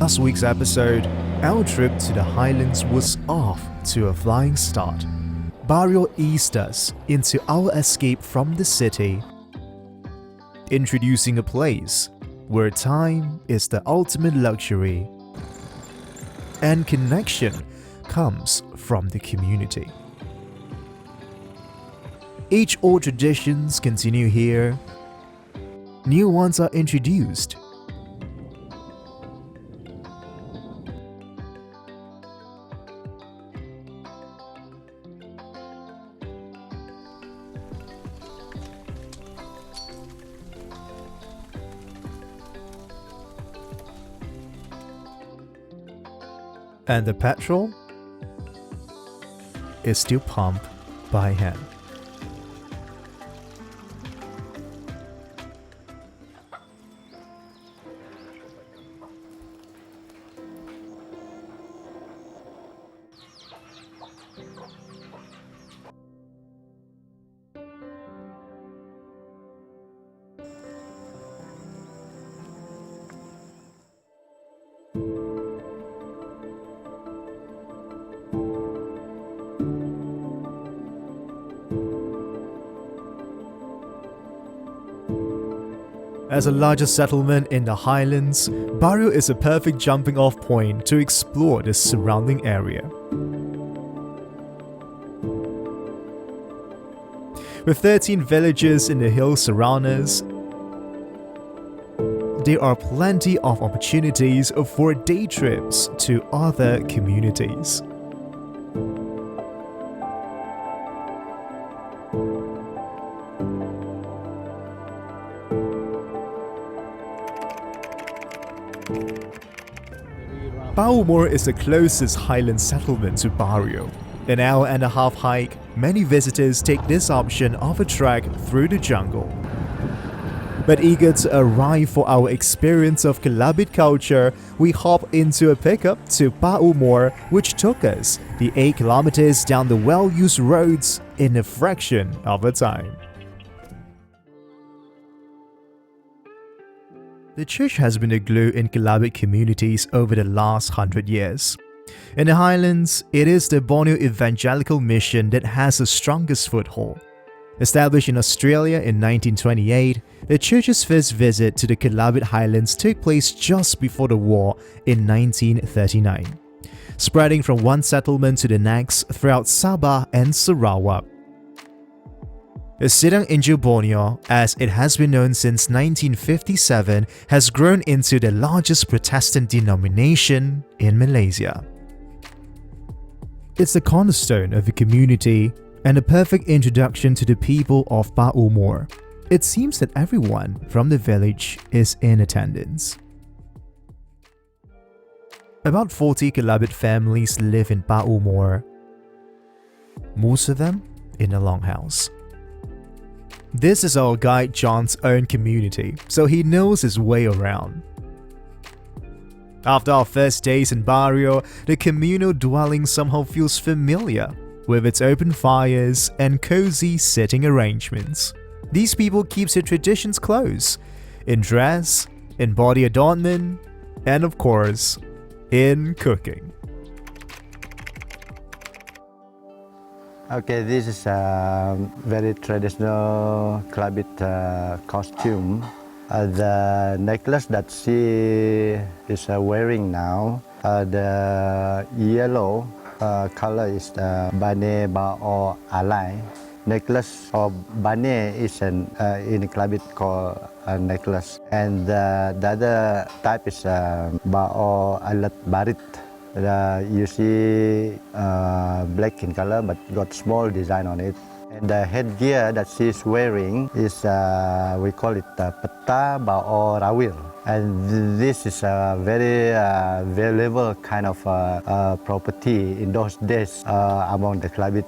last week's episode, our trip to the Highlands was off to a flying start. Bario eased us into our escape from the city, introducing a place where time is the ultimate luxury and connection comes from the community. Age-old traditions continue here. New ones are introduced. And the petrol is still pumped by hand. As the largest settlement in the Highlands, Bario is a perfect jumping-off point to explore the surrounding area. With 13 villages in the hills surround us, there are plenty of opportunities for day trips to other communities. Baumor is the closest highland settlement to Bario. An hour-and-a-half hike, many visitors take this option of a trek through the jungle. But eager to arrive for our experience of Kelabit culture, we hop into a pickup to Baumor, which took us the 8 kilometers down the well-used roads in a fraction of a time. The church has been the glue in Kelabit communities over the last 100 years. In the Highlands, it is the Borneo Evangelical Mission that has the strongest foothold. Established in Australia in 1928, the church's first visit to the Kelabit Highlands took place just before the war in 1939, spreading from one settlement to the next throughout Sabah and Sarawak. The Highlanders Borneo, as it has been known since 1957, has grown into the largest Protestant denomination in Malaysia. It's the cornerstone of the community and a perfect introduction to the people of Baumor. It seems that everyone from the village is in attendance. About 40 Kelabit families live in Baumor, most of them in a longhouse. This is our guide John's own community, so he knows his way around. After our first days in Bario, the communal dwelling somehow feels familiar, with its open fires and cozy sitting arrangements. These people keep their traditions close, in dress, in body adornment, and of course, in cooking. Okay, this is a very traditional Kelabit costume. The necklace that she is wearing now, the yellow color is the Bane Bao Alai. Necklace or Bane is in Kelabit called a necklace. And the other type is Bao Alat Barit. You see black in color but got small design on it. And the headgear that she's wearing is, we call it Peta Bao Rawil. And this is a very valuable kind of property in those days among the Kelabit.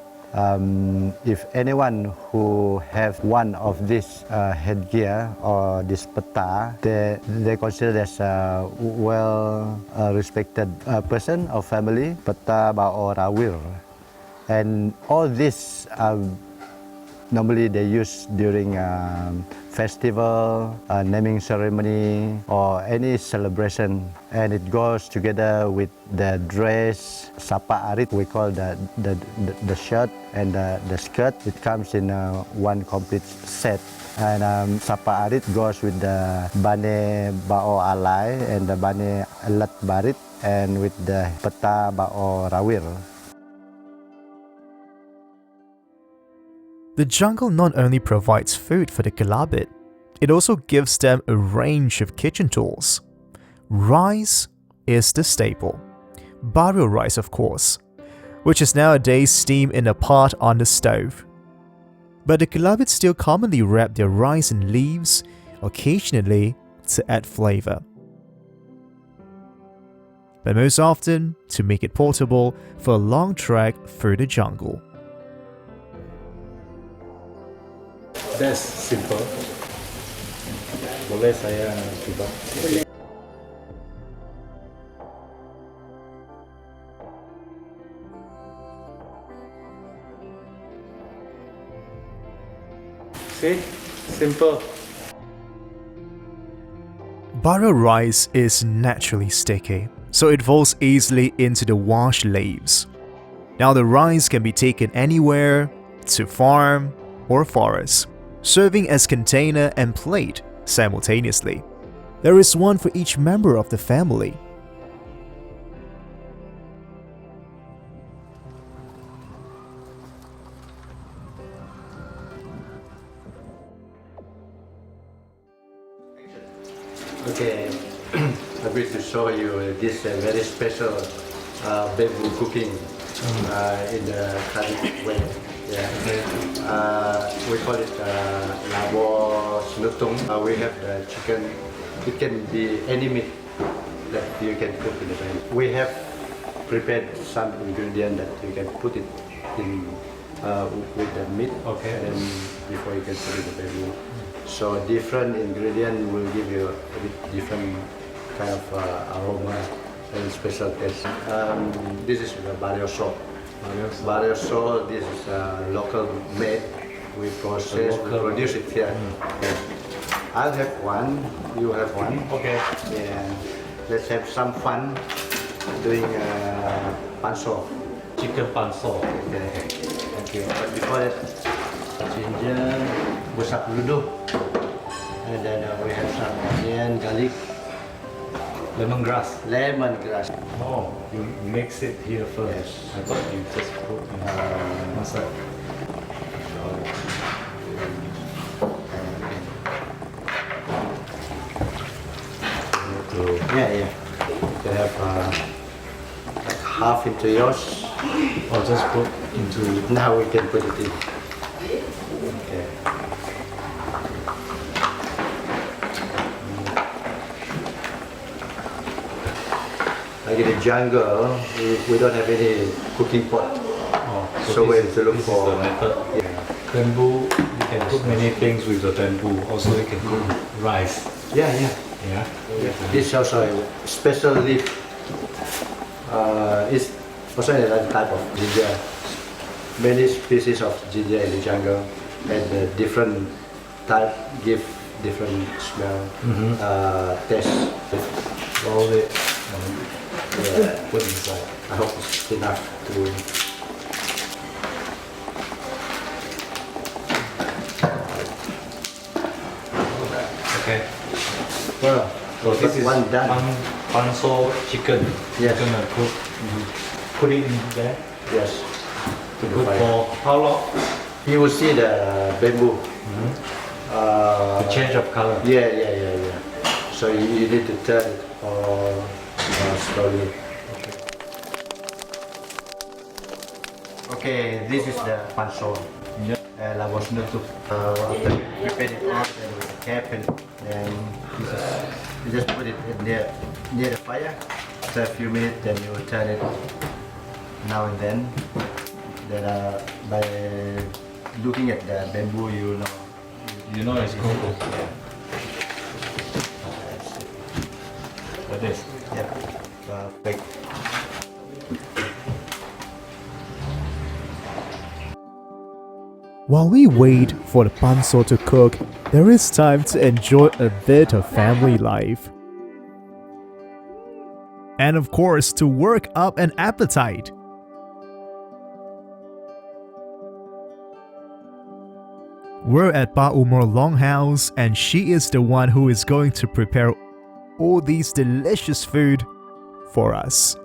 If anyone who have one of this headgear or this peta, they consider as a well-respected person or family, peta bao rawil. And all this normally they use during festival, naming ceremony, or any celebration. And it goes together with the dress, sapa arit, we call the shirt and the skirt. It comes in one complete set. And sapa arit goes with the bane bao alai and the bane alat barit and with the peta bao rawir. The jungle not only provides food for the Kelabit, it also gives them a range of kitchen tools. Rice is the staple. Bario rice, of course, which is nowadays steamed in a pot on the stove. But the Kelabit still commonly wrap their rice in leaves, occasionally to add flavor. But most often to make it portable for a long trek through the jungle. That's simple. Boleh saya coba? See? Simple. Bario rice is naturally sticky, so it falls easily into the washed leaves. Now the rice can be taken anywhere, to farm or forest, serving as container and plate simultaneously. There is one for each member of the family. Okay, I'm going to show you this very special bamboo cooking in the traditional way. Yeah. We call it labo snutung. We have the chicken. It can be any meat that you can cook in the bamboo. We have prepared some ingredient that you can put it in with the meat. Okay. And before you can put it in the bamboo. So different ingredient will give you a bit different kind of aroma and special taste. This is the Bario sauce. Bario sauce, this is local made. We process, we produce it here. Okay. I'll have one, you have one. Okay. Yeah. Let's have some fun doing panso. Chicken panso. Okay. Thank you. But before that, ginger, busak dulu. And then we have some onion, garlic, Lemongrass. lemongrass. Oh, you mix it here first. Yes. I thought you just put in masala. Yeah. You can have like half into yours. Or just put into Now we can put it in. Okay. Like in the jungle, we don't have any cooking pot. So we have to look this for- is the method. Yeah. Bamboo, you can cook many things with the bamboo. Also, you can cook rice. Yeah. Yeah. This also a special leaf. It's also another type of ginger. Many species of ginger in the jungle, and the different type give different smell, taste. Roll it and Yeah. put inside. I hope it's enough to. Okay. Well, So this is one done. panso chicken. Yes. You're gonna cook. Put it in there. Yes. To the Cook fire. for how long? You will see the bamboo. The change of color. Yeah. So you need to turn it slowly. Okay, this is the panso. Yeah. Labos nutuk. After we prepare it all, then we cap it, then you just put it in near the fire. After a few minutes, then you will turn it now and then. Then by looking at the bamboo, you know. You know it's cooked. Yeah. Like this. Yep. Perfect. While we wait for the bustle to cook, there is time to enjoy a bit of family life. And of course, to work up an appetite. We're at Pak Umar Longhouse, and she is the one who is going to prepare all these delicious food for us.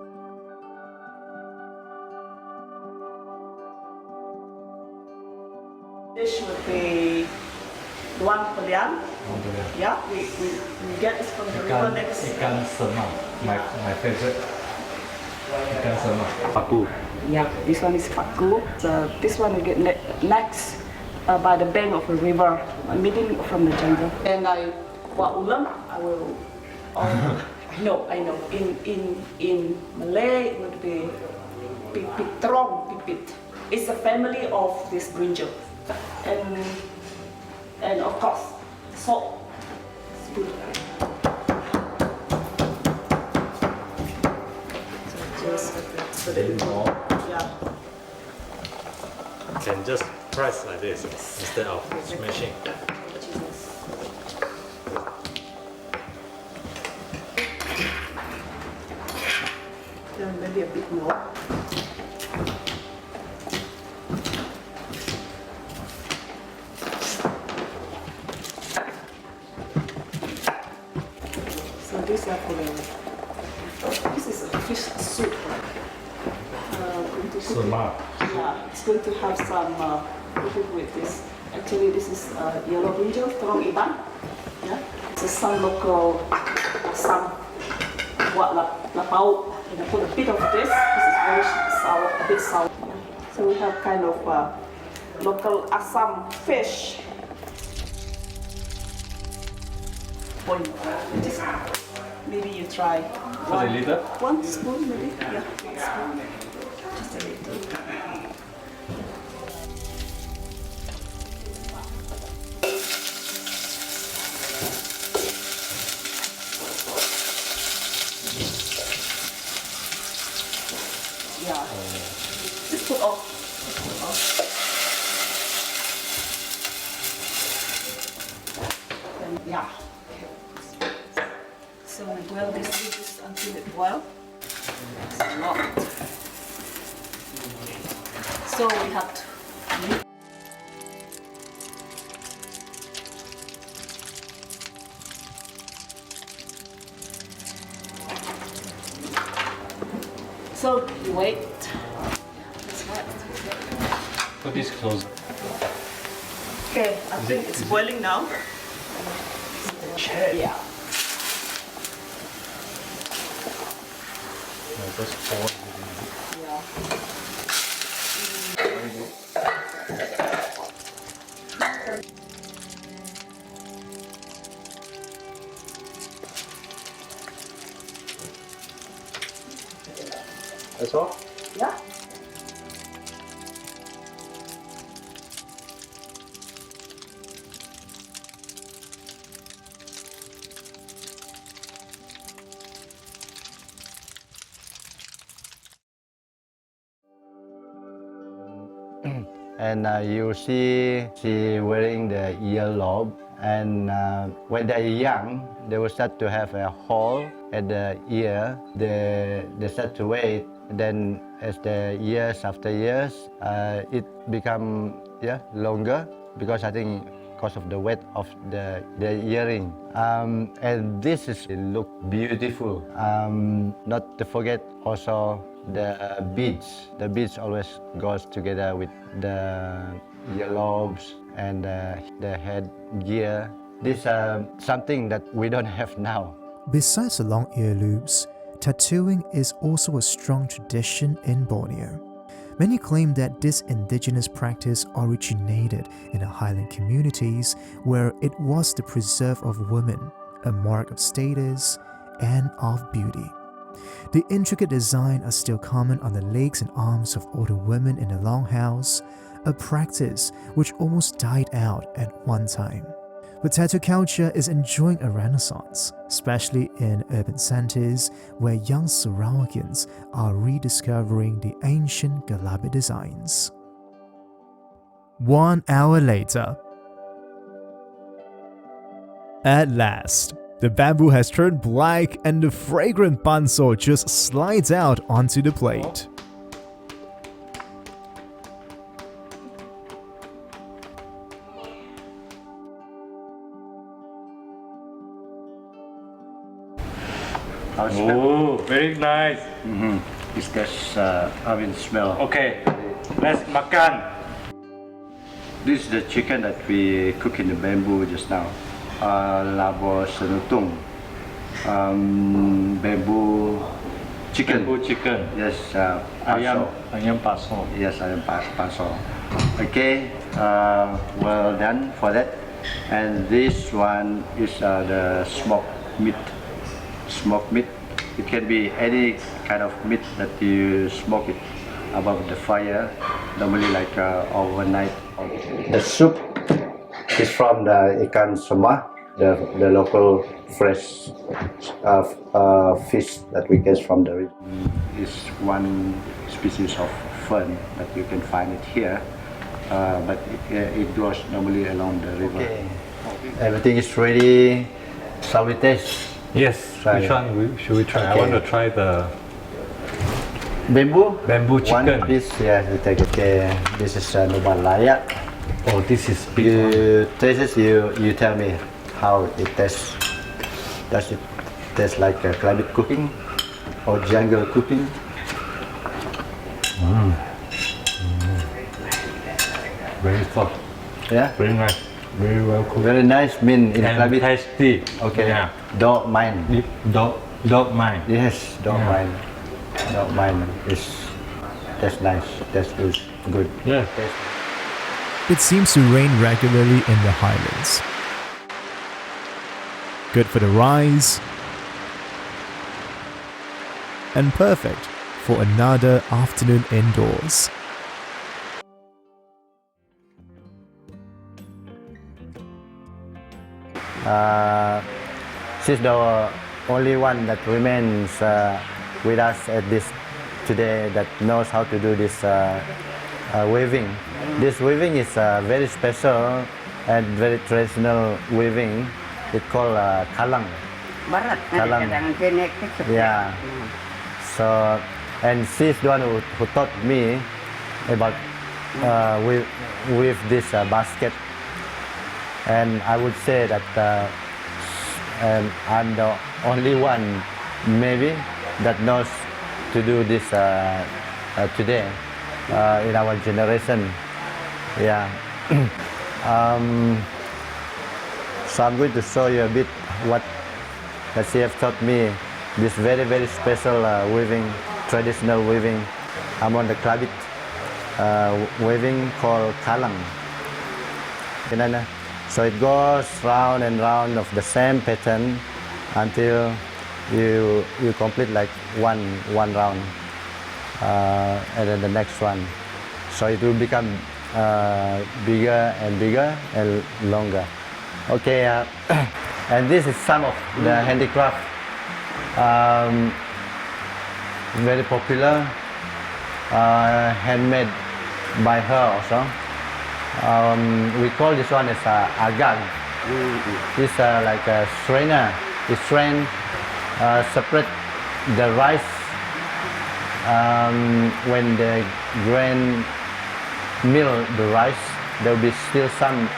Dish would be Luang Pelian. Yeah, we get this from the river next. Ikan sema, my favorite. Ikan sema. Paku. Yeah, this one is Paku. This one we get next by the bank of a river, meeting from the jungle. And Wak Ulam, I will. I know. In Malay, it would be Pipit. It's a family of this brinjal. And of course, salt. Spoon. So just More. yeah. Can just press like this instead of smashing. Then maybe a bit more. So this is a fish soup. Going to cook it. Sema. Yeah, it's going to have some cooking with this. Actually, this is yellow brinjal, terong iban. Yeah, it's some local some what lapau. And I put a bit of this. This is very sour, a bit sour. So we have kind of local Assam fish. Boil. Just maybe you try Just a little? one spoon, maybe. Yeah, one spoon. Just a little. Yeah. Just put off. And yeah. So we boil this until it boils. It's a lot. So we have to. So you wait. It's wet. Put this close. Okay, I think it's boiling now. Yeah. Just pour it in. Yeah. That's all? Yeah. And you see she wearing the earlobe, and when they're young, they will start to have a hole at the ear. They start to wait. Then as the years after years, it become longer, because I think because of the weight of the earring. And this is look beautiful. Not to forget also the beads. The beads always goes together with the earlobes and the headgear. This is something that we don't have now. Besides the long ear loops, tattooing is also a strong tradition in Borneo. Many claim that this indigenous practice originated in the highland communities, where it was the preserve of women, a mark of status and of beauty. The intricate design are still common on the legs and arms of older women in the longhouse, a practice which almost died out at one time. But tattoo culture is enjoying a renaissance, especially in urban centers where young Sarawakians are rediscovering the ancient Galabi designs. 1 hour later. At last, the bamboo has turned black and the fragrant bustle just slides out onto the plate. Oh, very nice. It's just oven smell. Okay, let's makan. This is the chicken that we cook in the bamboo just now. Labo senutung. Bamboo chicken. Bamboo chicken. Yes, Ayam, paso. ayam paso. Yes, ayam paso. Okay, well done for that. And this one is the smoked meat. Smoked meat. It can be any kind of meat that you smoke it above the fire, normally like overnight. The soup is from the ikan sema, the local fresh fish that we get from the river. It's one species of fern that you can find it here, but it grows normally along the river. Okay. Everything is ready. Shall we taste? Yes, Try which it. one should we try? I Okay. want to try the Bamboo? bamboo chicken. One piece, yeah, we take it. Okay, this is Nuban Layak. Oh, this is big one. You taste it, you tell me how it tastes. Does it taste like climate cooking or jungle cooking? Very soft, Yeah, very nice, very well cooked. very nice. Mean in And climate. tasty. Okay, Yeah. don't mind. Don't mind. Yes, don't Yeah. mind. Don't mind. That's nice. That's good. Yeah. Taste. It seems to rain regularly in the Highlands. Good for the rice and perfect for another afternoon indoors. She's the only one that remains with us at this today that knows how to do this weaving. This weaving is very special and very traditional weaving. It's called kalang. Barat, Kalang. kadang kenek itu. Yeah. So, and she's the one who taught me about with this basket. And I would say that I'm the only one maybe that knows to do this today in our generation. Yeah. So I'm going to show you a bit what that she have taught me. This very, very special weaving, traditional weaving. I'm on the Klabit weaving called kalang. So it goes round and round of the same pattern until you complete like one round, and then the next one. So it will become bigger and bigger and longer. Okay, and this is some of the handicraft, very popular, handmade by her also. We call this one as agag. It's like a strainer. It strain, separate the rice when the grain mill the rice. There will be still some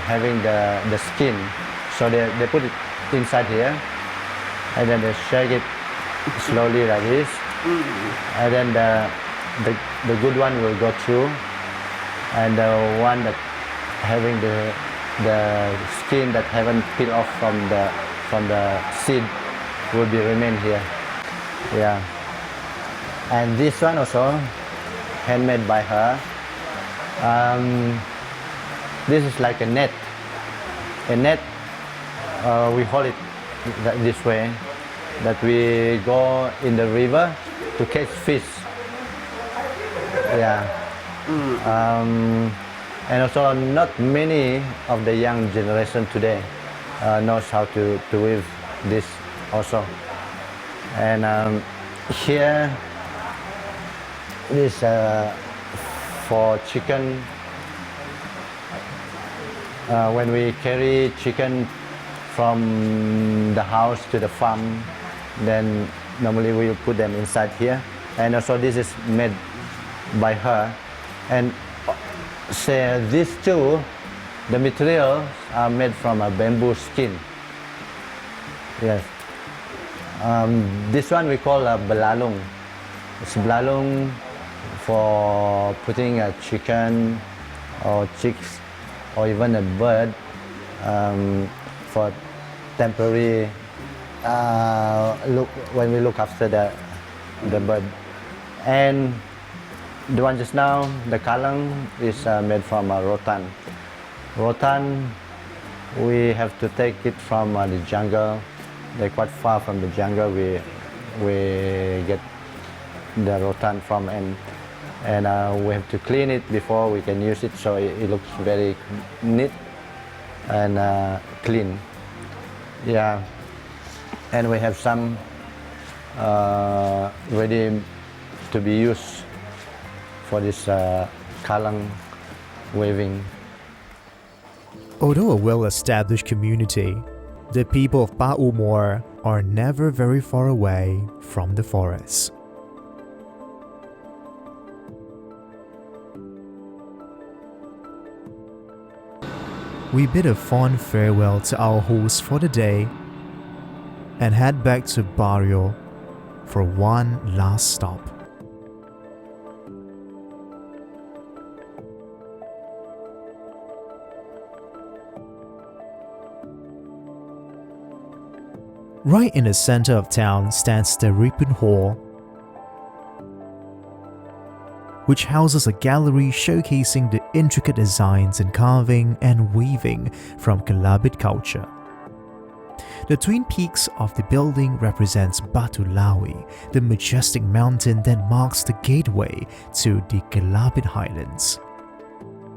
having the skin, so they put it inside here, and then they shake it slowly like this, and then the good one will go through, and the one that having the skin that haven't peeled off from the seed will be remain here. Yeah, and this one also handmade by her. This is like a net. A net, we hold it this way, that we go in the river to catch fish. Yeah. And also not many of the young generation today knows how to weave this also. And here is for chicken, when we carry chicken from the house to the farm, then normally we put them inside here. And also this is made by her. And say these two, the materials are made from a bamboo skin. Yes. This one we call a belalung. It's belalung for putting a chicken or chicks or even a bird for temporary look when we look after the bird. And the one just now, the kalang, is made from rotan. Rotan, we have to take it from the jungle. They're quite far from the jungle. We get the rotan from, and we have to clean it before we can use it, so it looks very neat and clean. Yeah, and we have some ready to be used for this kalang weaving. Although a well-established community, the people of Pa Umor are never very far away from the forest. We bid a fond farewell to our host for the day and head back to Bario for one last stop. Right in the center of town stands the Ripon Hall, which houses a gallery showcasing the intricate designs in carving and weaving from Kelabit culture. The twin peaks of the building represents Batu Lawi, the majestic mountain that marks the gateway to the Kelabit Highlands.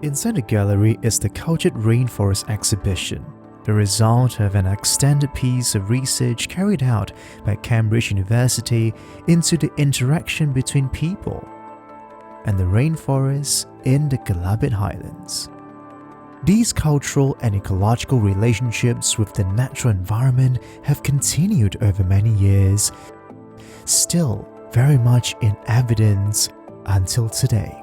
Inside the gallery is the Cultured Rainforest exhibition, the result of an extended piece of research carried out by Cambridge University into the interaction between people and the rainforests in the Kelabit Highlands. These cultural and ecological relationships with the natural environment have continued over many years, still very much in evidence until today.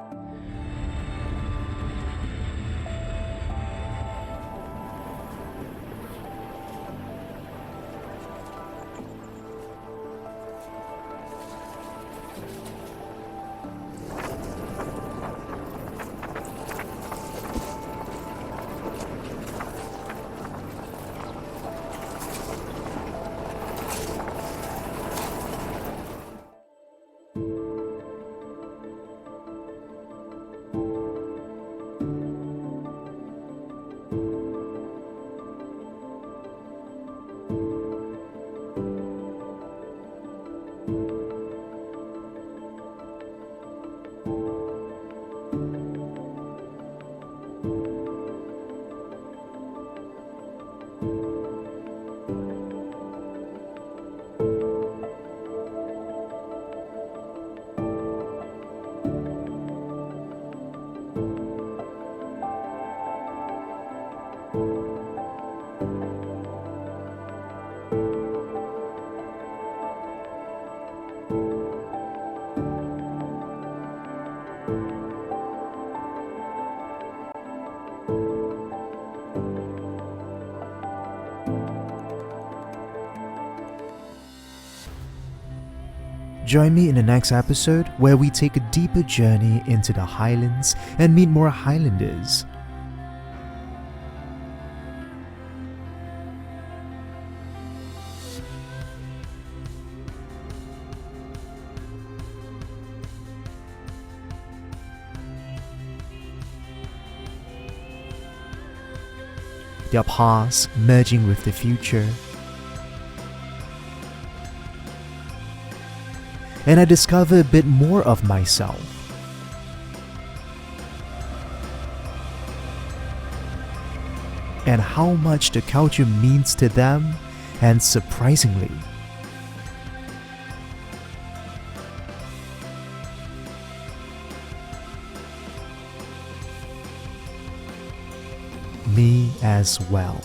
Join me in the next episode where we take a deeper journey into the Highlands and meet more Highlanders. Their past merging with the future. And I discover a bit more of myself. And how much the culture means to them, and surprisingly, me as well.